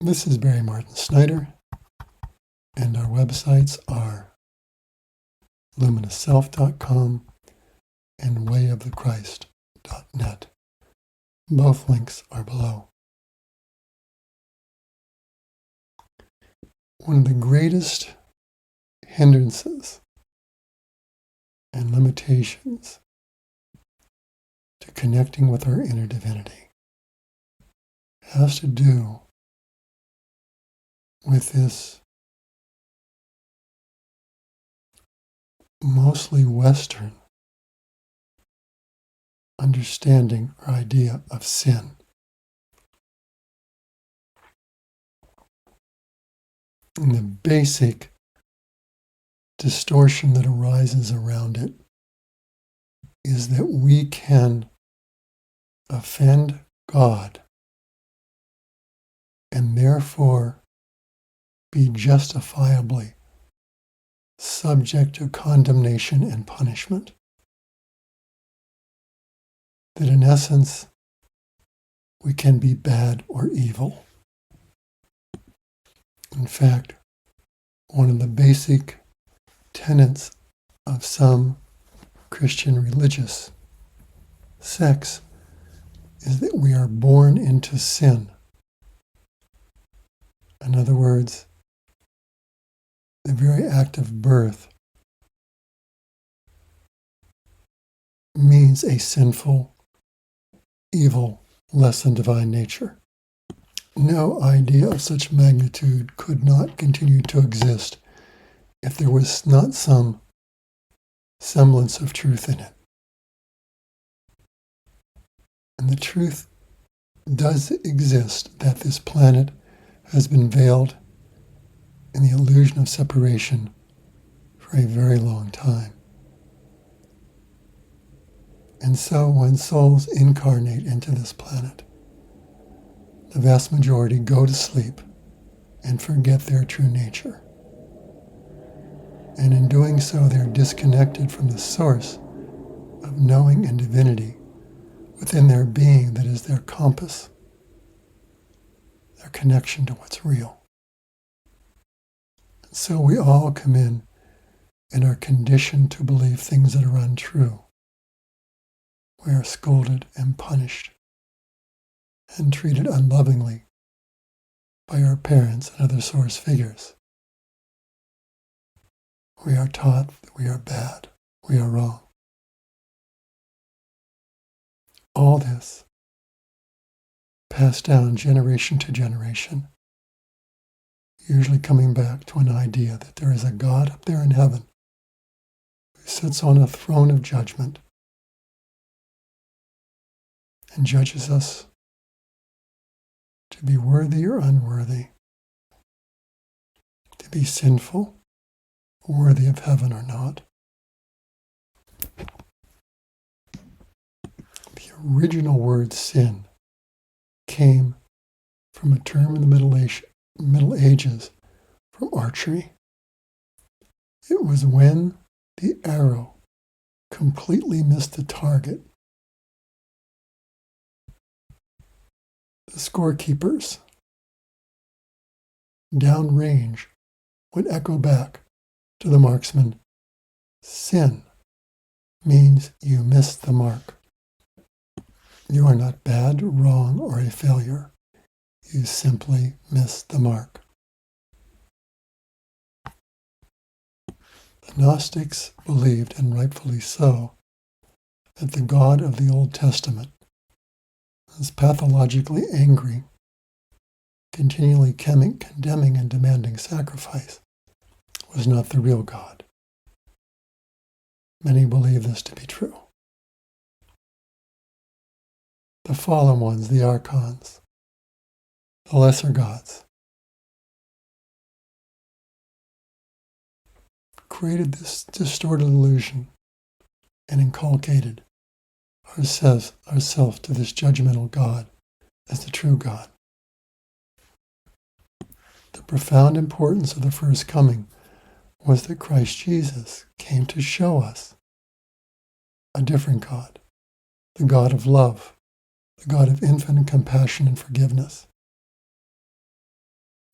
This is Barry Martin Snyder, and our websites are luminousself.com and wayofthechrist.net. Both links are below. One of the greatest hindrances and limitations to connecting with our inner divinity has to do with this mostly Western understanding or idea of sin. And the basic distortion that arises around it is that we can offend God and therefore be justifiably subject to condemnation and punishment. That in essence, we can be bad or evil. In fact, one of the basic tenets of some Christian religious sects is that we are born into sin. In other words, the very act of birth means a sinful, evil, less than divine nature. No idea of such magnitude could not continue to exist if there was not some semblance of truth in it. And the truth does exist that this planet has been veiled in the illusion of separation for a very long time. And so when souls incarnate into this planet, the vast majority go to sleep and forget their true nature. And in doing so, they're disconnected from the source of knowing and divinity within their being that is their compass, their connection to what's real. And so we all come in and are conditioned to believe things that are untrue. We are scolded and punished and treated unlovingly by our parents and other source figures. We are taught that we are bad, we are wrong. All this passed down generation to generation, usually coming back to an idea that there is a God up there in heaven who sits on a throne of judgment and judges us to be worthy or unworthy, to be sinful, worthy of heaven or not. The original word sin came from a term in the Middle Ages from archery. It was when the arrow completely missed the target. The scorekeepers downrange would echo back to the marksman, sin means you missed the mark. You are not bad, wrong, or a failure. You simply missed the mark. The Gnostics believed, and rightfully so, that the God of the Old Testament was pathologically angry, continually condemning and demanding sacrifice, was not the real God. Many believe this to be true. The fallen ones, the archons, the lesser gods, created this distorted illusion and inculcated ourselves to this judgmental God as the true God. The profound importance of the first coming was that Christ Jesus came to show us a different God, the God of love, the God of infinite compassion and forgiveness.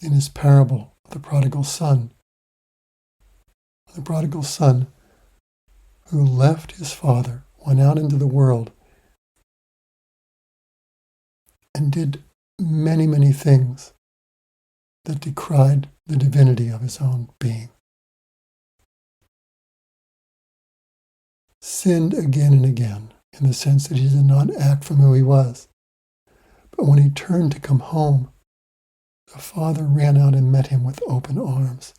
in his parable of the prodigal son. The prodigal son who left his father, went out into the world, and did many, many things that decried the divinity of his own being. Sinned again and again, in the sense that he did not act from who he was. But when he turned to come home, the father ran out and met him with open arms,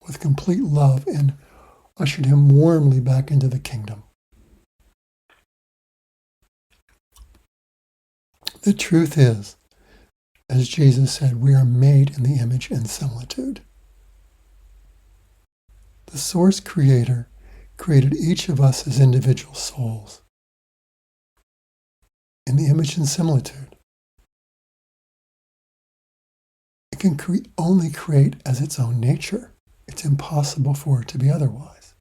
with complete love, and ushered him warmly back into the kingdom. The truth is, as Jesus said, we are made in the image and similitude. The Source Creator created each of us as individual souls in the image and similitude. It can only create as its own nature. It's impossible for it to be otherwise.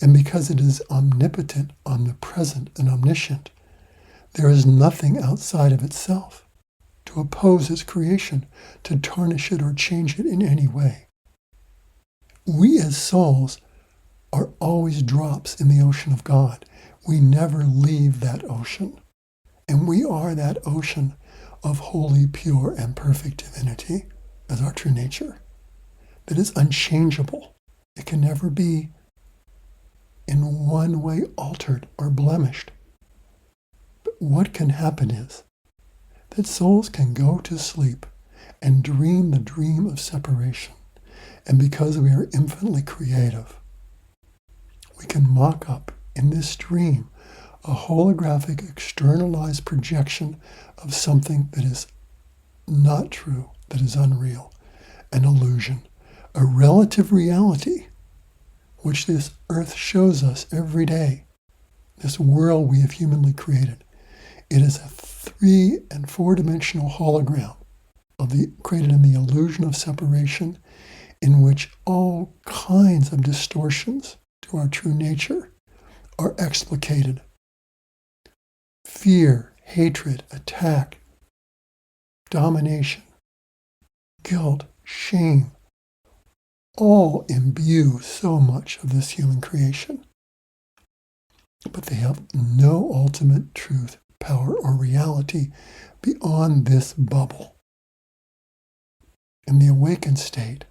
And because it is omnipotent, omnipresent, and omniscient, there is nothing outside of itself to oppose its creation, to tarnish it or change it in any way. We as souls are always drops in the ocean of God. We never leave that ocean. And we are that ocean of holy, pure, and perfect divinity as our true nature. That is unchangeable. It can never be in one way altered or blemished. But what can happen is that souls can go to sleep and dream the dream of separation. And because we are infinitely creative, we can mock up in this dream a holographic, externalized projection of something that is not true, that is unreal, an illusion, a relative reality, which this earth shows us every day, this world we have humanly created. It is a 3- and 4-dimensional hologram created in the illusion of separation, in which all kinds of distortions to our true nature are explicated. Fear, hatred, attack, domination, guilt, shame, all imbue so much of this human creation. But they have no ultimate truth, power, or reality beyond this bubble. In the awakened state,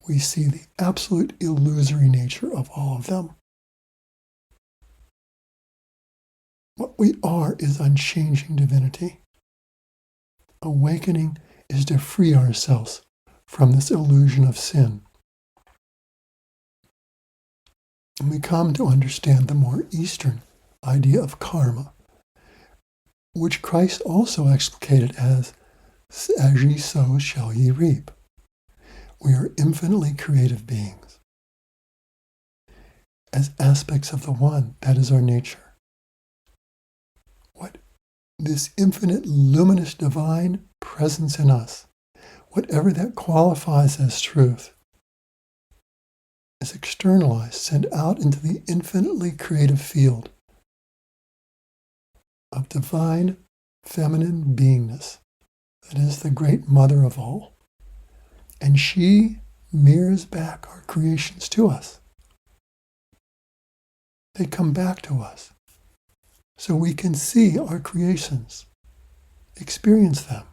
we see the absolute illusory nature of all of them. What we are is unchanging divinity. Awakening is to free ourselves from this illusion of sin. And we come to understand the more Eastern idea of karma, which Christ also explicated as ye sow, shall ye reap. We are infinitely creative beings. As aspects of the One, that is our nature. What this infinite, luminous, divine presence in us, whatever that qualifies as truth, is externalized, sent out into the infinitely creative field of divine, feminine beingness that is the great mother of all. And she mirrors back our creations to us. They come back to us so we can see our creations, experience them.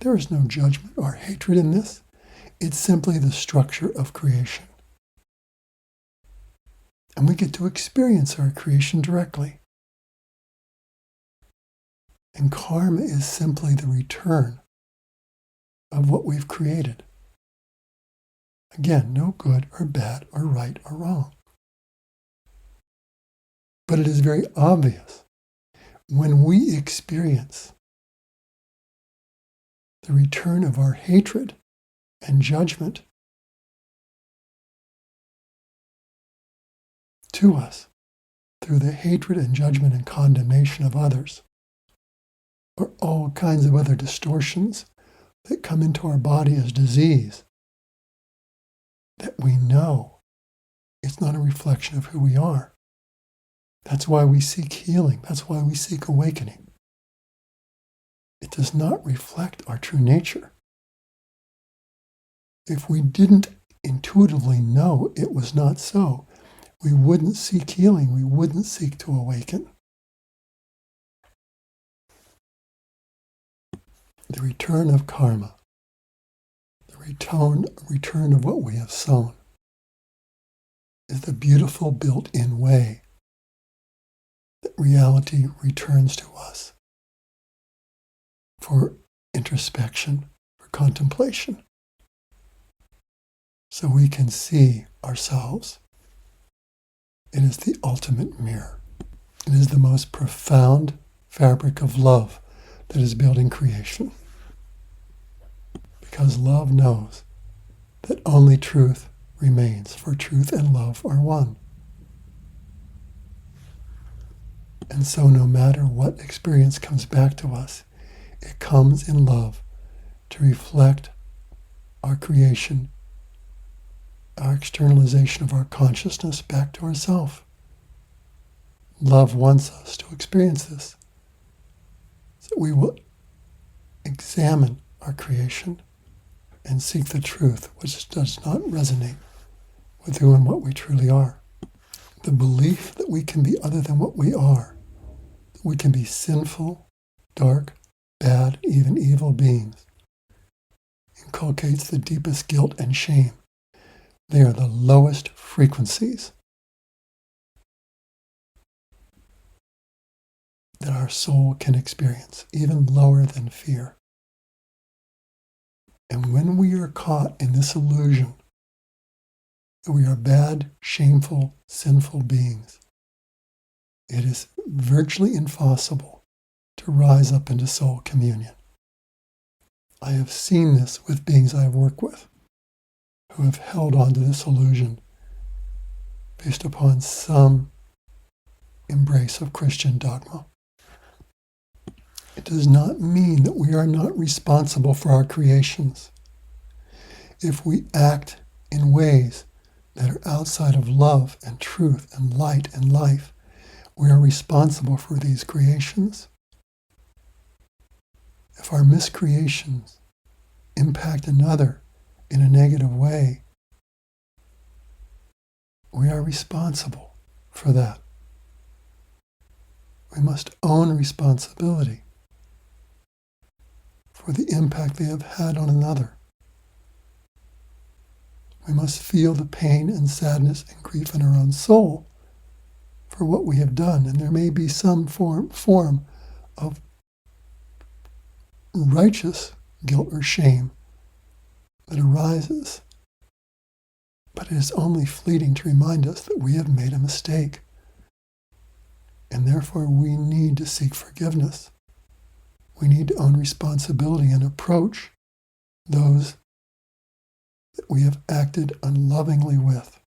There is no judgment or hatred in this. It's simply the structure of creation. And we get to experience our creation directly. And karma is simply the return of what we've created. Again, no good or bad or right or wrong. But it is very obvious when we experience the return of our hatred and judgment to us through the hatred and judgment and condemnation of others, or all kinds of other distortions that come into our body as disease, that we know it's not a reflection of who we are. That's why we seek healing. That's why we seek awakening. It does not reflect our true nature. If we didn't intuitively know it was not so, we wouldn't seek healing, we wouldn't seek to awaken. The return of karma, the return of what we have sown, is the beautiful built-in way that reality returns to us for introspection, for contemplation, so we can see ourselves. It is the ultimate mirror. It is the most profound fabric of love that is building creation. Because love knows that only truth remains, for truth and love are one. And so no matter what experience comes back to us, it comes in love to reflect our creation, our externalization of our consciousness back to ourself. Love wants us to experience this, so we will examine our creation and seek the truth which does not resonate with who and what we truly are. The belief that we can be other than what we are, that we can be sinful, dark, bad, even evil beings, inculcates the deepest guilt and shame. They are the lowest frequencies that our soul can experience, even lower than fear. And when we are caught in this illusion that we are bad, shameful, sinful beings, it is virtually impossible to rise up into soul communion. I have seen this with beings I have worked with who have held on to this illusion based upon some embrace of Christian dogma. It does not mean that we are not responsible for our creations. If we act in ways that are outside of love and truth and light and life, we are responsible for these creations. If our miscreations impact another in a negative way, we are responsible for that. We must own responsibility for the impact they have had on another. We must feel the pain and sadness and grief in our own soul for what we have done, and there may be some form of righteous guilt or shame that arises, but it is only fleeting to remind us that we have made a mistake, and therefore we need to seek forgiveness. We need to own responsibility and approach those that we have acted unlovingly with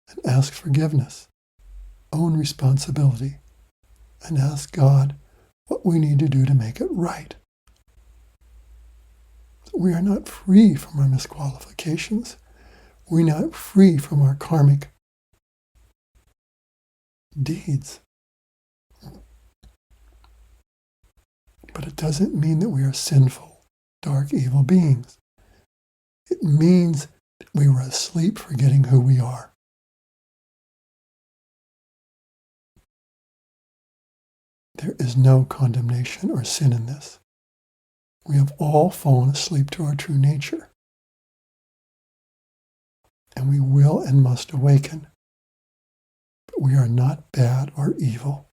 and ask forgiveness, own responsibility, and ask God what we need to do to make it right. We are not free from our misqualifications. We're not free from our karmic deeds. But it doesn't mean that we are sinful, dark, evil beings. It means that we were asleep forgetting who we are. There is no condemnation or sin in this. We have all fallen asleep to our true nature. And we will and must awaken. But we are not bad or evil.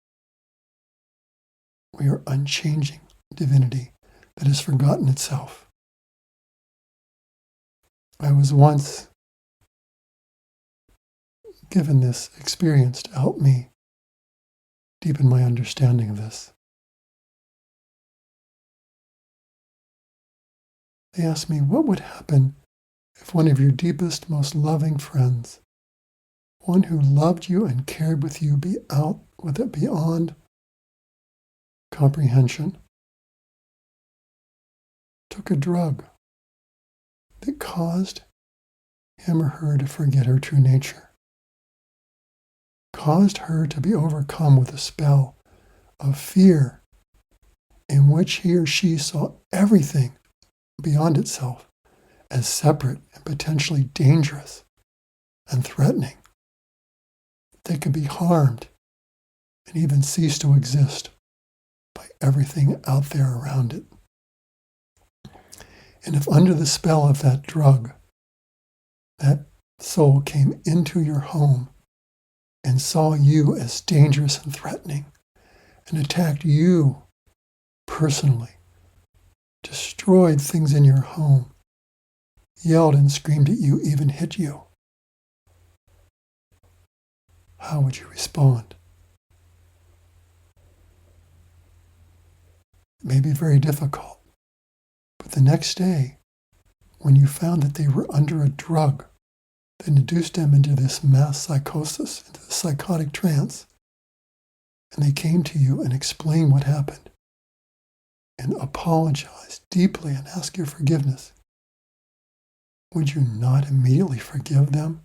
We are unchanging divinity that has forgotten itself. I was once given this experience to help me deepen my understanding of this. They asked me, what would happen if one of your deepest, most loving friends, one who loved you and cared with you beyond comprehension, took a drug that caused him or her to forget her true nature, caused her to be overcome with a spell of fear in which he or she saw everything beyond itself as separate and potentially dangerous and threatening. They could be harmed and even cease to exist by everything out there around it. And if under the spell of that drug, that soul came into your home and saw you as dangerous and threatening and attacked you personally, destroyed things in your home, yelled and screamed at you, even hit you, how would you respond? It may be very difficult, but the next day, when you found that they were under a drug that induced them into this mass psychosis, into the psychotic trance, and they came to you and explained what happened and apologized deeply and asked your forgiveness, would you not immediately forgive them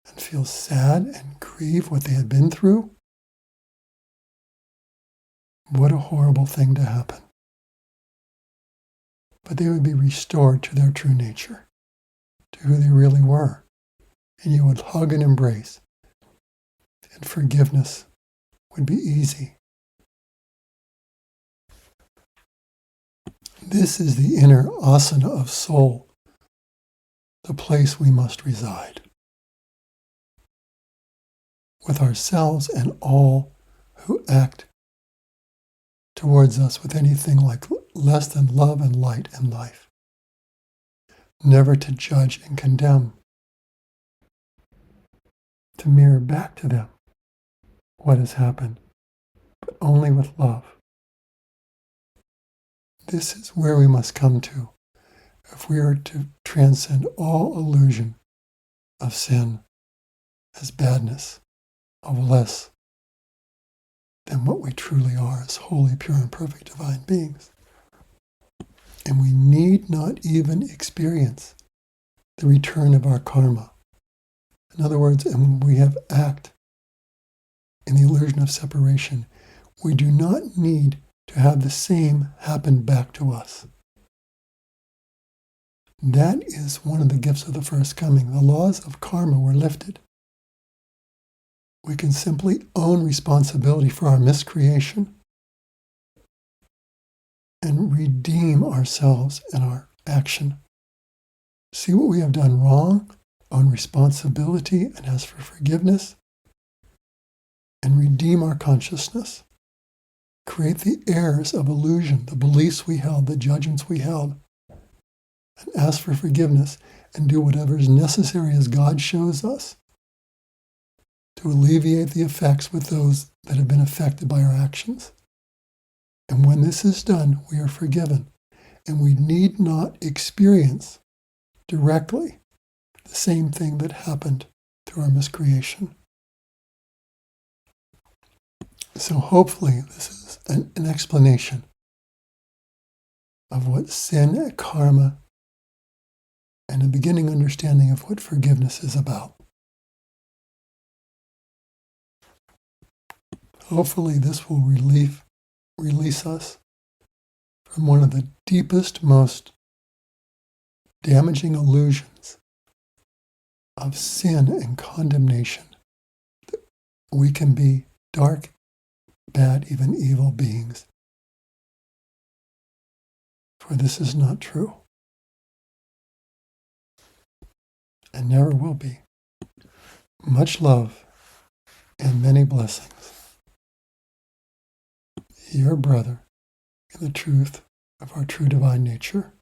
and feel sad and grieve what they had been through? What a horrible thing to happen. But they would be restored to their true nature, to who they really were, and you would hug and embrace, and forgiveness would be easy. This is the inner asana of soul, the place we must reside, with ourselves and all who act towards us with anything like less than love and light and life. Never to judge and condemn, to mirror back to them what has happened, but only with love. This is where we must come to if we are to transcend all illusion of sin as badness, of less than what we truly are as holy, pure, and perfect divine beings. And we need not even experience the return of our karma. In other words, and when we have act in the illusion of separation, we do not need to have the same happen back to us. That is one of the gifts of the first coming. The laws of karma were lifted. We can simply own responsibility for our miscreation and redeem ourselves and our action. See what we have done wrong, own responsibility, and ask for forgiveness, and redeem our consciousness. Create the errors of illusion, the beliefs we held, the judgments we held, and ask for forgiveness and do whatever is necessary as God shows us to alleviate the effects with those that have been affected by our actions. And when this is done, we are forgiven, and we need not experience directly the same thing that happened through our miscreation. So hopefully this is an explanation of what sin, karma, and a beginning understanding of what forgiveness is about. Hopefully this will release us from one of the deepest, most damaging illusions of sin and condemnation. We can be dark, bad, even evil beings. For this is not true. And never will be. Much love and many blessings. Your brother in the truth of our true divine nature.